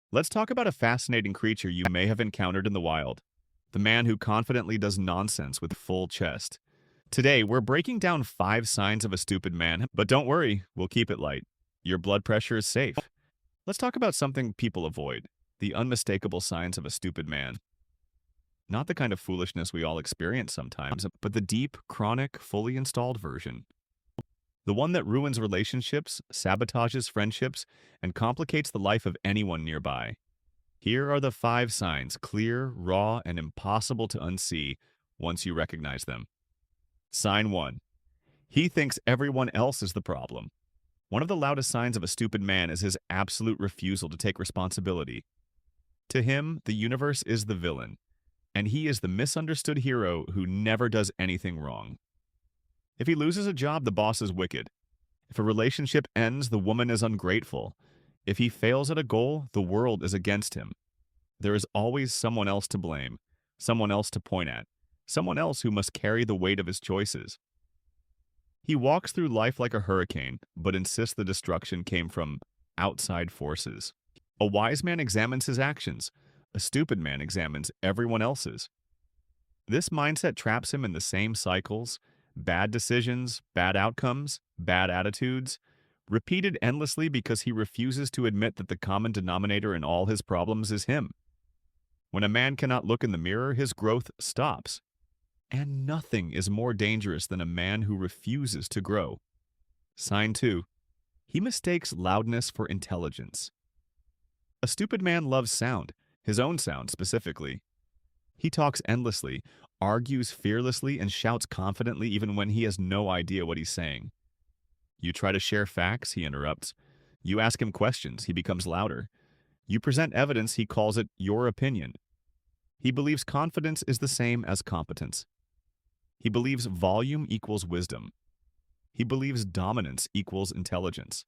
Let's talk about a fascinating creature you may have encountered in the wild, the man who confidently does nonsense with full chest. Today, we're breaking down 5 signs of a stupid man, but don't worry, we'll keep it light. Your blood pressure is safe. Let's talk about something people avoid, the unmistakable signs of a stupid man. Not the kind of foolishness we all experience sometimes, but the deep, chronic, fully installed version. The one that ruins relationships, sabotages friendships, and complicates the life of anyone nearby. Here are the 5 signs, clear, raw, and impossible to unsee once you recognize them. Sign 1. He thinks everyone else is the problem. One of the loudest signs of a stupid man is his absolute refusal to take responsibility. To him, the universe is the villain, and he is the misunderstood hero who never does anything wrong. If he loses a job, the boss is wicked. If a relationship ends, the woman is ungrateful. If he fails at a goal, the world is against him. There is always someone else to blame, someone else to point at, someone else who must carry the weight of his choices. He walks through life like a hurricane, but insists the destruction came from outside forces. A wise man examines his actions. A stupid man examines everyone else's. This mindset traps him in the same cycles: bad decisions, bad outcomes, bad attitudes, repeated endlessly because he refuses to admit that the common denominator in all his problems is him. When a man cannot look in the mirror, his growth stops. And nothing is more dangerous than a man who refuses to grow. Sign 2. He mistakes loudness for intelligence. A stupid man loves sound, his own sound specifically. He talks endlessly, argues fearlessly, and shouts confidently even when he has no idea what he's saying. You try to share facts, he interrupts. You ask him questions, he becomes louder. You present evidence, he calls it your opinion. He believes confidence is the same as competence. He believes volume equals wisdom. He believes dominance equals intelligence.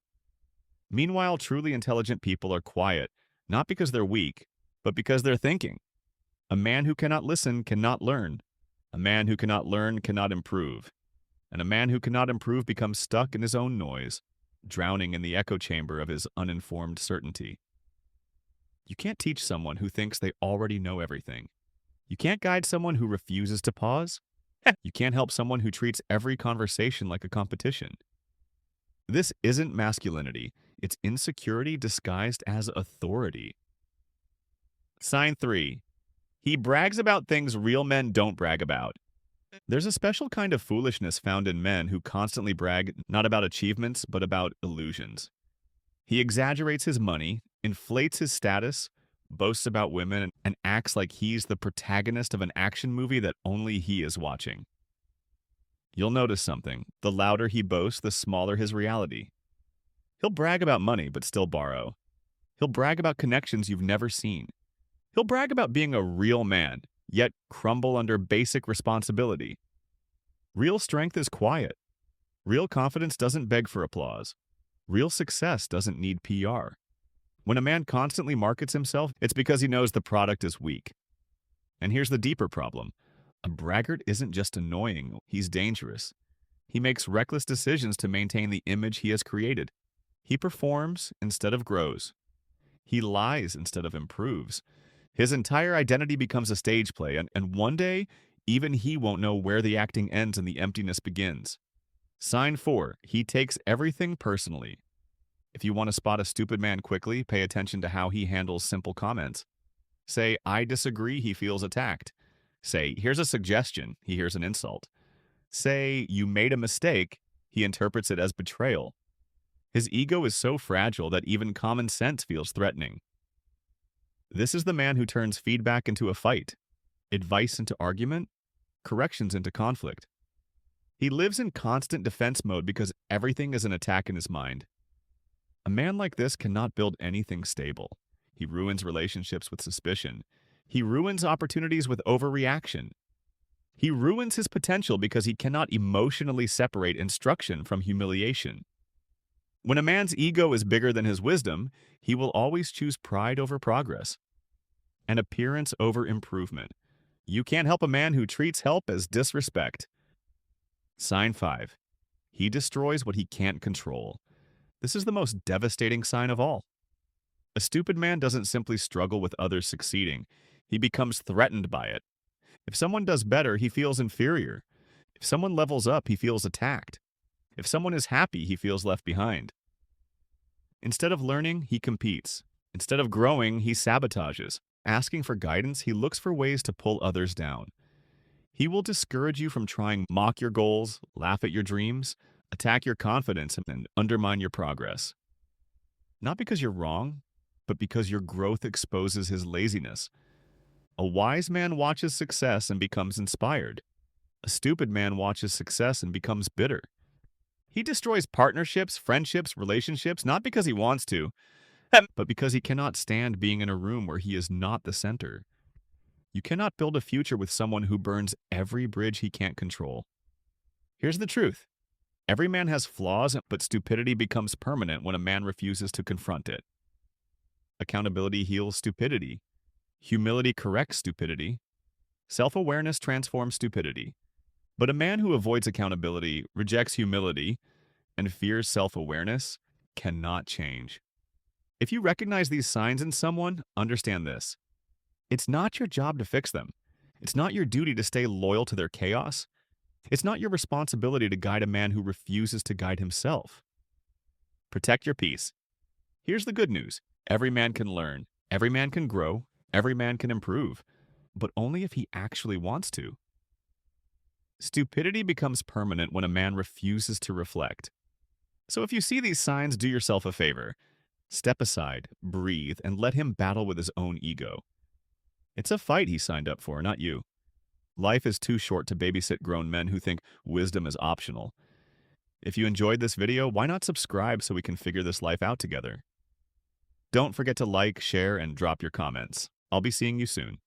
Meanwhile, truly intelligent people are quiet, not because they're weak, but because they're thinking. A man who cannot listen cannot learn. A man who cannot learn cannot improve. And a man who cannot improve becomes stuck in his own noise, drowning in the echo chamber of his uninformed certainty. You can't teach someone who thinks they already know everything. You can't guide someone who refuses to pause. You can't help someone who treats every conversation like a competition. This isn't masculinity. It's insecurity disguised as authority. Sign 3. He brags about things real men don't brag about. There's a special kind of foolishness found in men who constantly brag not about achievements, but about illusions. He exaggerates his money, inflates his status, boasts about women, and acts like he's the protagonist of an action movie that only he is watching. You'll notice something. The louder he boasts, the smaller his reality. He'll brag about money, but still borrow. He'll brag about connections you've never seen. He'll brag about being a real man, yet crumble under basic responsibility. Real strength is quiet. Real confidence doesn't beg for applause. Real success doesn't need PR. When a man constantly markets himself, it's because he knows the product is weak. And here's the deeper problem. A braggart isn't just annoying, he's dangerous. He makes reckless decisions to maintain the image he has created. He performs instead of grows. He lies instead of improves. His entire identity becomes a stage play, and one day, even he won't know where the acting ends and the emptiness begins. Sign 4. He takes everything personally. If you want to spot a stupid man quickly, pay attention to how he handles simple comments. Say, I disagree, he feels attacked. Say, here's a suggestion, he hears an insult. Say, you made a mistake, he interprets it as betrayal. His ego is so fragile that even common sense feels threatening. This is the man who turns feedback into a fight, advice into argument, corrections into conflict. He lives in constant defense mode because everything is an attack in his mind. A man like this cannot build anything stable. He ruins relationships with suspicion. He ruins opportunities with overreaction. He ruins his potential because he cannot emotionally separate instruction from humiliation. When a man's ego is bigger than his wisdom, he will always choose pride over progress and appearance over improvement. You can't help a man who treats help as disrespect. Sign 5. He destroys what he can't control. This is the most devastating sign of all. A stupid man doesn't simply struggle with others succeeding. He becomes threatened by it. If someone does better, he feels inferior. If someone levels up, he feels attacked. If someone is happy, he feels left behind. Instead of learning, he competes. Instead of growing, he sabotages. Asking for guidance, he looks for ways to pull others down. He will discourage you from trying, mock your goals, laugh at your dreams, attack your confidence, and undermine your progress. Not because you're wrong, but because your growth exposes his laziness. A wise man watches success and becomes inspired. A stupid man watches success and becomes bitter. He destroys partnerships, friendships, relationships, not because he wants to, but because he cannot stand being in a room where he is not the center. You cannot build a future with someone who burns every bridge he can't control. Here's the truth. Every man has flaws, but stupidity becomes permanent when a man refuses to confront it. Accountability heals stupidity. Humility corrects stupidity. Self-awareness transforms stupidity. But a man who avoids accountability, rejects humility, and fears self-awareness cannot change. If you recognize these signs in someone, understand this. It's not your job to fix them. It's not your duty to stay loyal to their chaos. It's not your responsibility to guide a man who refuses to guide himself. Protect your peace. Here's the good news. Every man can learn. Every man can grow. Every man can improve. But only if he actually wants to. Stupidity becomes permanent when a man refuses to reflect. So if you see these signs, do yourself a favor. Step aside, breathe, and let him battle with his own ego. It's a fight he signed up for, not you. Life is too short to babysit grown men who think wisdom is optional. If you enjoyed this video, why not subscribe so we can figure this life out together? Don't forget to like, share, and drop your comments. I'll be seeing you soon.